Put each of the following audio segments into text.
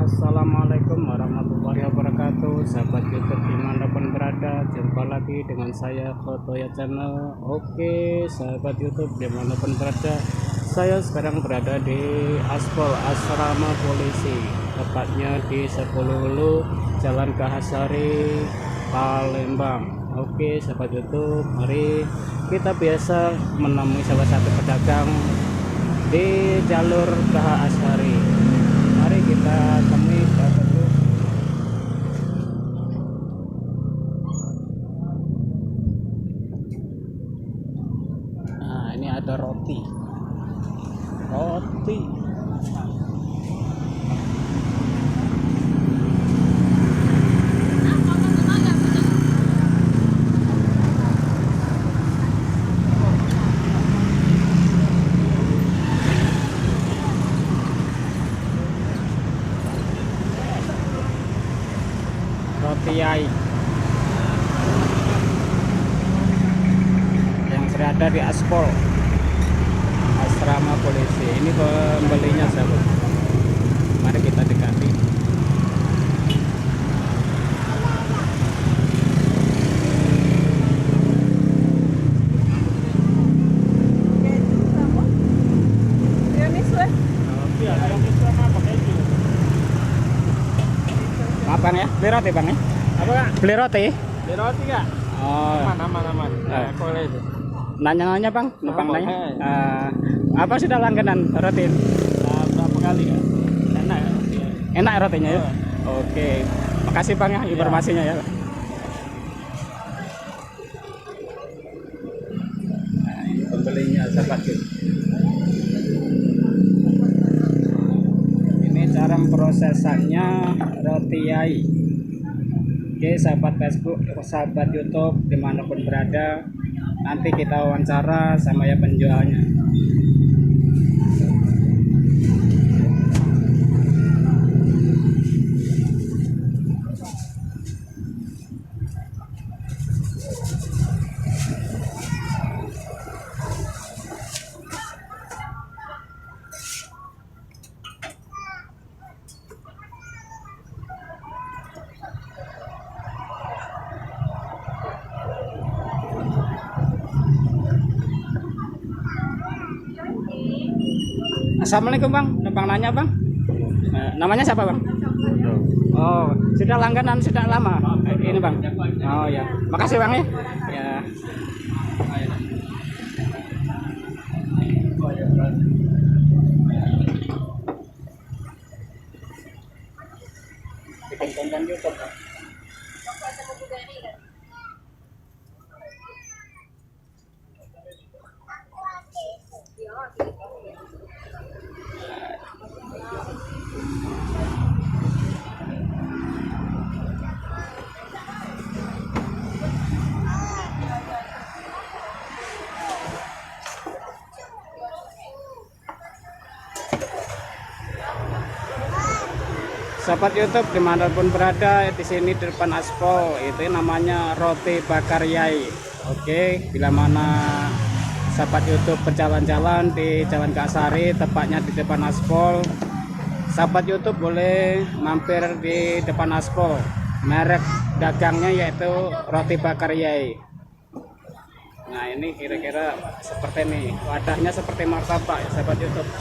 Assalamualaikum warahmatullahi wabarakatuh, sahabat YouTube dimanapun berada. Jumpa lagi dengan saya Khotoya Channel. Oke sahabat YouTube dimanapun berada, saya sekarang berada di aspal asrama polisi, tepatnya di 10 Hulu Jalan Kahasari, Palembang. Oke sahabat YouTube, mari kita biasa menemui salah satu pedagang di jalur Kahasari. Mari kita temui sahabat YouTube. Nah, ini ada roti. Roti Yai yang berada di aspal asrama polisi. Ini pembelinya sahabat. Mari kita dekati. Apa ya? Beli roti bang ya? Apa kak? Beli roti? Beli roti kak? Oh, Aman. Boleh itu. nanya-nanya bang, numpang Oh, nanya. boleh. Apa sudah langganan roti? Berapa kali ya? Enak ya? Enak rotinya ya? Oh. Oke, makasih bang ya informasinya ya. Nah, ini pembelinya sahabat. Ini cara prosesannya roti Yai. Oke sahabat Facebook, sahabat YouTube dimanapun berada, nanti kita wawancara sama ya penjualnya. Assalamualaikum bang, numpang nanya bang. Namanya siapa bang? Oh, sudah langganan sudah lama ini bang. Oh ya, makasih bang ya. Ya. Bikin konten YouTube bang. Sahabat YouTube dimanapun berada, di sini di depan aspal itu namanya roti bakar Yai. Oke, bila mana sahabat YouTube berjalan-jalan di Jalan Kahasari, tepatnya di depan aspal, sahabat YouTube boleh mampir di depan aspal. Merek dagangnya yaitu roti bakar Yai. Nah ini kira-kira seperti ini, wadahnya seperti martabak ya sahabat YouTube.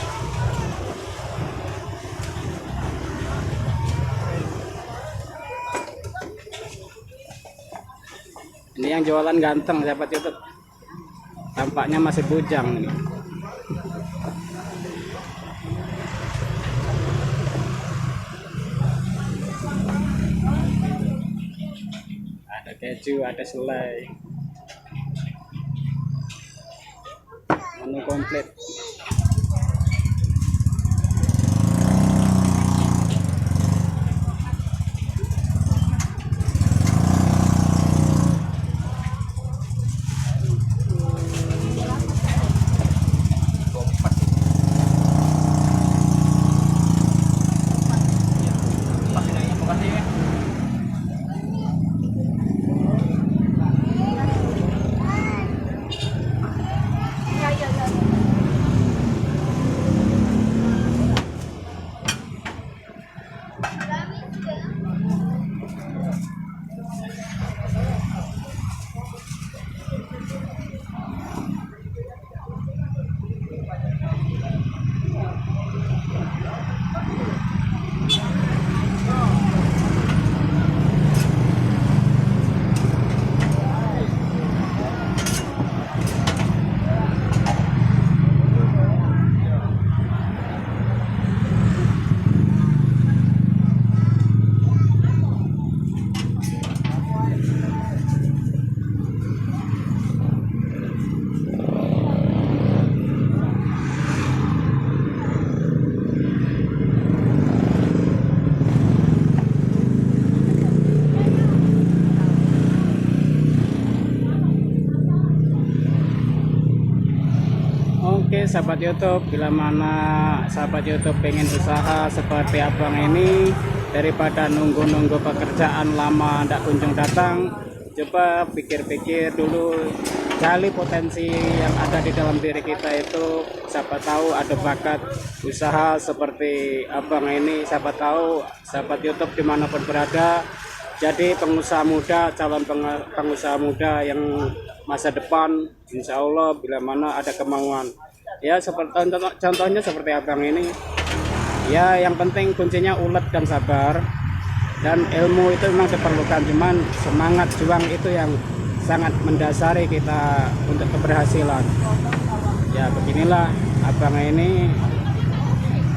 Ini yang jualan ganteng sahabat YouTube, tampaknya masih bujang ini. Ada keju, ada selai, menu komplit. Oke sahabat YouTube, bila mana sahabat YouTube pengen usaha seperti abang ini, daripada nunggu-nunggu pekerjaan lama tidak kunjung datang, coba pikir-pikir dulu, gali potensi yang ada di dalam diri kita itu. Siapa tahu ada bakat usaha seperti abang ini, siapa tahu sahabat YouTube dimanapun berada jadi pengusaha muda, calon pengusaha muda yang masa depan, insya Allah bila mana ada kemauan. Ya seperti contohnya seperti abang ini. Ya yang penting kuncinya ulet dan sabar, dan ilmu itu memang diperlukan, cuman semangat juang itu yang sangat mendasari kita untuk keberhasilan. Ya beginilah abang ini,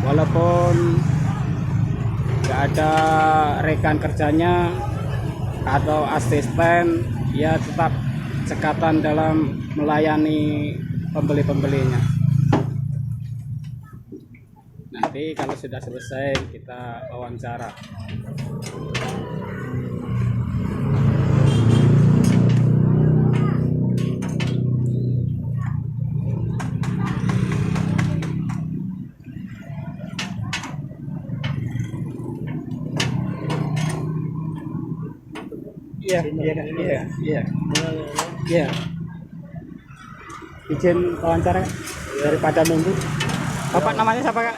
walaupun nggak ada rekan kerjanya atau asisten, ya tetap cekatan dalam melayani pembeli-pembelinya. Nanti kalau sudah selesai kita wawancara. Iya. Izin wawancara daripada nunggu. Bapak namanya siapa Kak?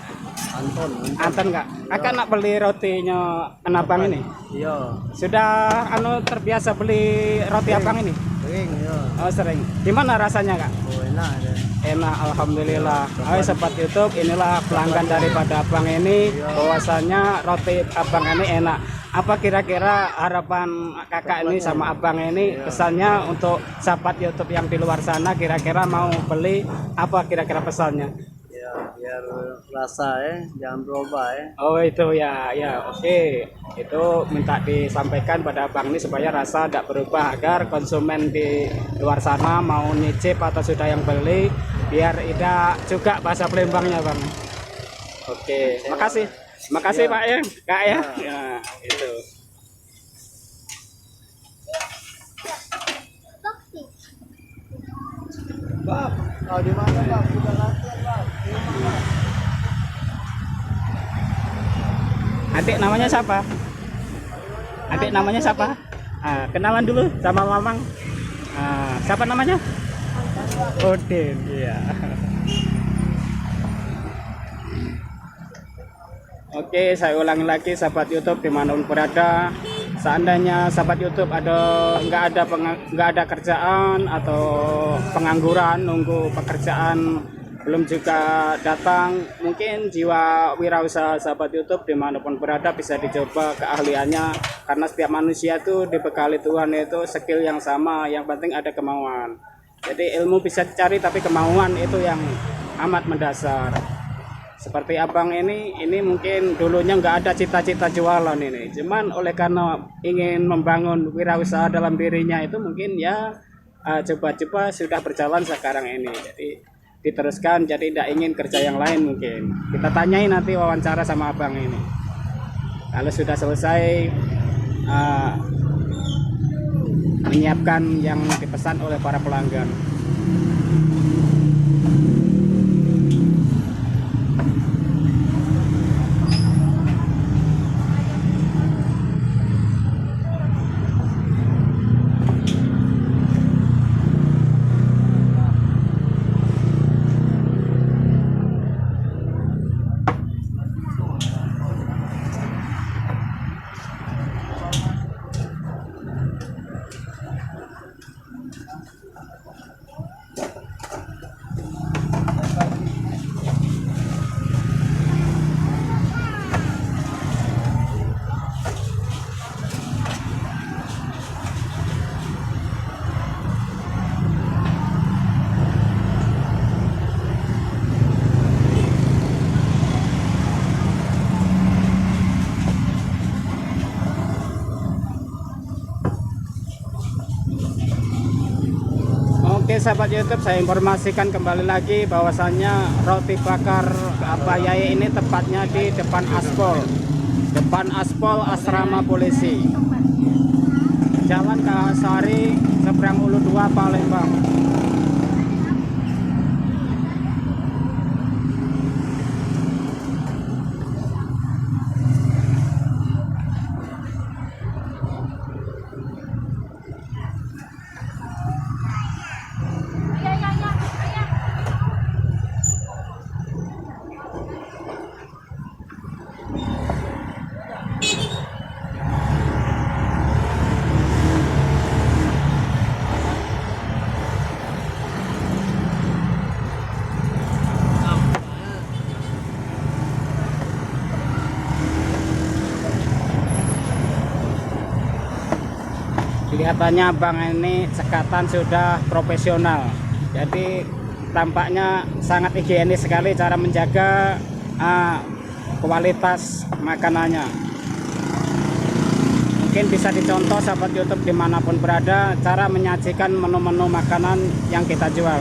Anton Kak. Kakak nak beli rotinya abang ini? Iya. Sudah terbiasa beli roti abang ini? Sering ya. Oh sering. Gimana rasanya Kak? Oh enak ya. Enak, alhamdulillah. Ayo sobat YouTube, inilah pelanggan daripada abang ini. Bahwasannya roti abang ini enak. Apa kira-kira harapan kakak ini sama abang ini, pesannya untuk sahabat YouTube yang di luar sana, kira-kira mau beli apa kira-kira pesannya? Ya biar rasa jangan berubah Oh itu ya, oke. Itu minta disampaikan pada abang ini supaya rasa tidak berubah, agar konsumen di luar sana mau nyicip atau sudah yang beli biar tidak juga bahasa Palembangnya bang. Oke, makasih Pak ya, Kak ya. Ya itu. Bab, kau di mana Bab? Udah latihan Bab. Adik namanya siapa? Adik namanya siapa? Kenalan dulu sama Mamang. Siapa namanya? Odin. Iya. Oke, saya ulangi lagi sahabat YouTube dimanapun berada. Seandainya sahabat YouTube nggak ada kerjaan atau pengangguran, nunggu pekerjaan belum juga datang, mungkin jiwa wirausaha sahabat YouTube dimanapun berada bisa dicoba keahliannya, karena setiap manusia itu dibekali Tuhan itu skill yang sama, yang penting ada kemauan. Jadi ilmu bisa dicari tapi kemauan itu yang amat mendasar. Seperti abang ini mungkin dulunya nggak ada cita-cita jualan ini, cuman oleh karena ingin membangun wirausaha dalam dirinya itu mungkin ya coba-coba sudah berjalan sekarang ini. Jadi diteruskan, jadi tidak ingin kerja yang lain mungkin. Kita tanyai nanti wawancara sama abang ini. Kalau sudah selesai menyiapkan yang dipesan oleh para pelanggan. sahabat YouTube, saya informasikan kembali lagi bahwasannya roti bakar Abah Yai ini tepatnya di depan aspol asrama polisi, Jalan Kahasari, seberang Ulu 2, Palembang. Kelihatannya abang ini cekatan sudah profesional, jadi tampaknya sangat higienis sekali cara menjaga kualitas makanannya. Mungkin bisa dicontoh sahabat YouTube dimanapun berada cara menyajikan menu-menu makanan yang kita jual.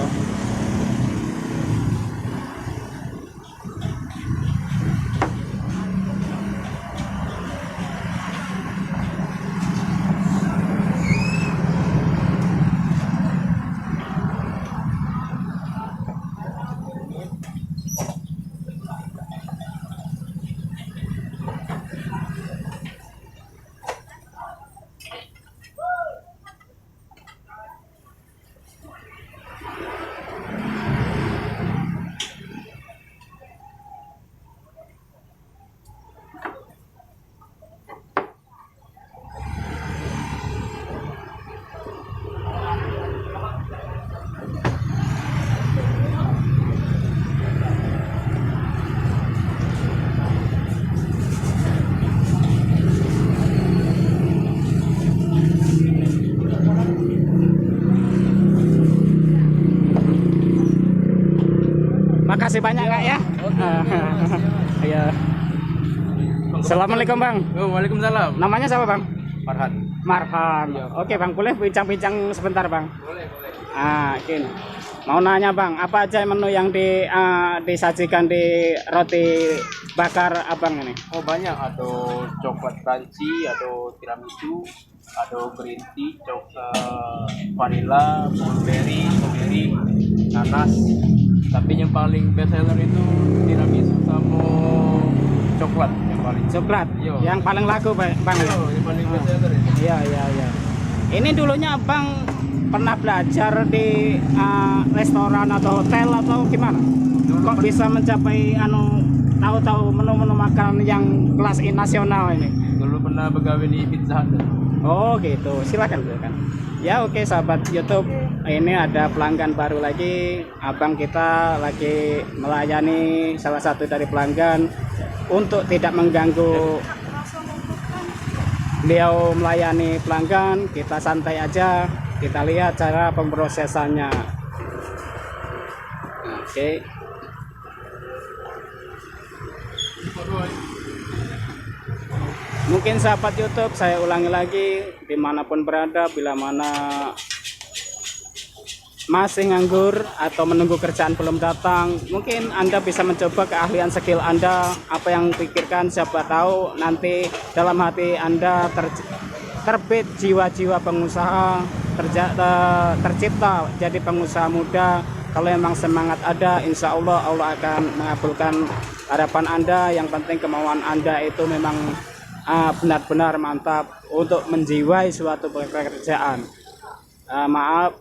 Makasih banyak Kak ya. Iya. Assalamualaikum Bang. Waalaikumsalam. Namanya siapa Bang? Farhan. Marhan. Oke Bang, boleh bincang-bincang sebentar Bang? Boleh. Ini mau nanya Bang, apa aja menu yang disajikan di roti bakar abang ini? Oh banyak, ada coklat crunchy, ada tiramisu, ada green tea, coklat vanilla, blueberry, strawberry, nanas. Tapi yang paling best seller itu tiramisu sama coklat yang paling. Coklat. Yo. Yang paling laku Bang. Yang paling best seller itu. Iya. Ini dulunya abang pernah belajar di restoran atau hotel atau gimana? Kok bisa mencapai tahu-tahu menu-menu makan yang kelas nasional ini? Dulu pernah begawe di Pizza Hut. Oh gitu, silakan. Ya oke sahabat YouTube, ini ada pelanggan baru lagi. Abang kita lagi melayani salah satu dari pelanggan. Untuk tidak mengganggu beliau melayani pelanggan, kita santai aja. Kita lihat cara pemrosesannya. Oke. Mungkin sahabat YouTube, saya ulangi lagi, dimanapun berada, bila mana masih nganggur atau menunggu kerjaan belum datang, mungkin Anda bisa mencoba keahlian skill Anda. Apa yang pikirkan, siapa tahu nanti dalam hati Anda terbit jiwa-jiwa pengusaha, tercipta jadi pengusaha muda. Kalau memang semangat ada, insya Allah Allah akan mengabulkan harapan Anda. Yang penting kemauan Anda itu memang benar-benar mantap untuk menjiwai suatu pekerjaan.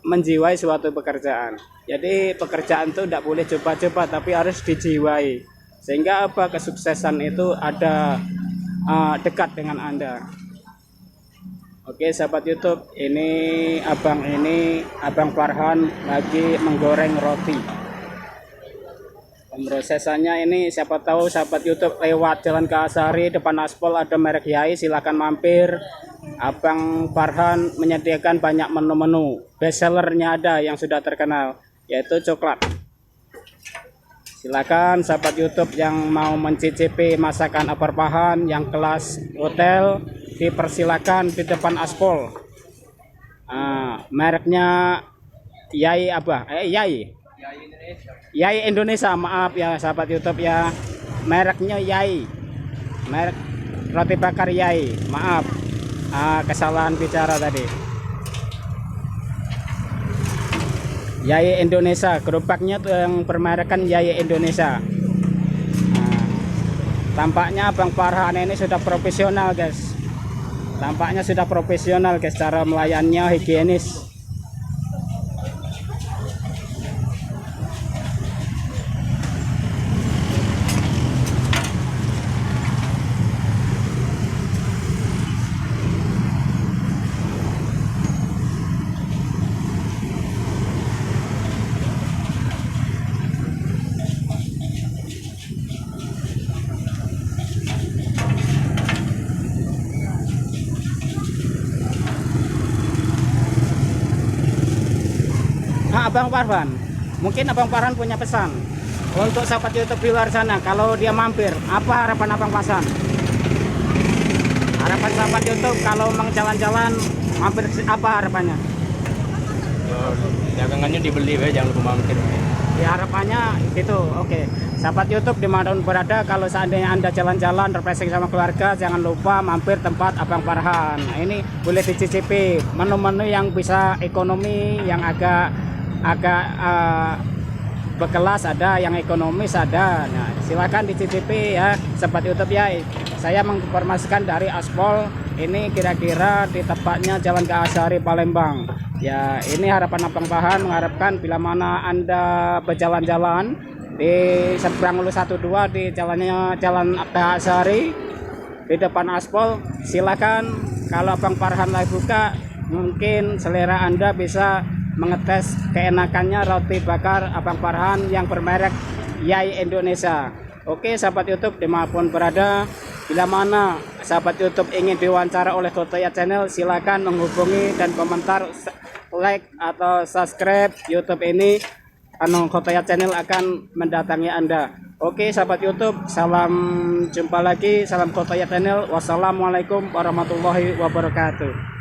Menjiwai suatu pekerjaan. Jadi pekerjaan itu tidak boleh coba-coba, tapi harus dijiwai. Sehingga kesuksesan itu ada dekat dengan Anda. Oke sahabat YouTube, ini Abang Farhan lagi menggoreng roti. Pemrosesannya ini siapa tahu sahabat YouTube lewat Jalan Kahasari depan aspal ada merek Yai, silakan mampir. Abang Farhan menyediakan banyak menu-menu. Best sellernya ada yang sudah terkenal, yaitu coklat. Silakan sahabat YouTube yang mau mencicipi masakan Abang Farhan yang kelas hotel, dipersilakan di depan aspal. Mereknya Yai apa? Yai. Ya Indonesia. Yai Indonesia, maaf ya sahabat YouTube ya. Mereknya Yai. Merek roti bakar Yai. Maaf. Kesalahan bicara tadi. Yai Indonesia, gerobaknya tuh yang bermerekan Yai Indonesia. Tampaknya Bang Farhan ini sudah profesional, guys. Tampaknya sudah profesional, guys, cara melayannya higienis. Abang Farhan, mungkin Abang Farhan punya pesan untuk sahabat YouTube di luar sana. Kalau dia mampir, apa harapan Abang Farhan? Harapan sahabat YouTube kalau mau jalan-jalan mampir, apa harapannya? Dagangannya dibeli ya, jangan lupa mampir. Ya harapannya gitu. Oke. Sahabat YouTube dimanapun berada, kalau seandainya Anda jalan-jalan refreshing sama keluarga, jangan lupa mampir tempat Abang Farhan. Nah, ini boleh dicicipi menu-menu yang bisa ekonomi, yang agak berkelas ada, yang ekonomis ada. Nah, silakan dicicipi ya sahabat YouTube ya. Saya menginformasikan dari Aspol, ini kira-kira di tepatnya Jalan Gaasari Palembang. Ya, ini harapan Abang Farhan mengharapkan bila mana Anda berjalan-jalan di seberang Ulu 12 di Jalan Gaasari di depan Aspol, silakan. Kalau Abang Farhan lagi buka, mungkin selera Anda bisa mengetes keenakannya roti bakar Abang Farhan yang bermerek Yai Indonesia. Oke sahabat YouTube dimanapun berada, bila mana sahabat YouTube ingin diwawancara oleh Khotoyat Channel, silakan menghubungi dan komentar, like atau subscribe YouTube ini. Khotoyat Channel akan mendatangi Anda. Oke sahabat YouTube, salam jumpa lagi, salam Khotoyat Channel. Wassalamualaikum warahmatullahi wabarakatuh.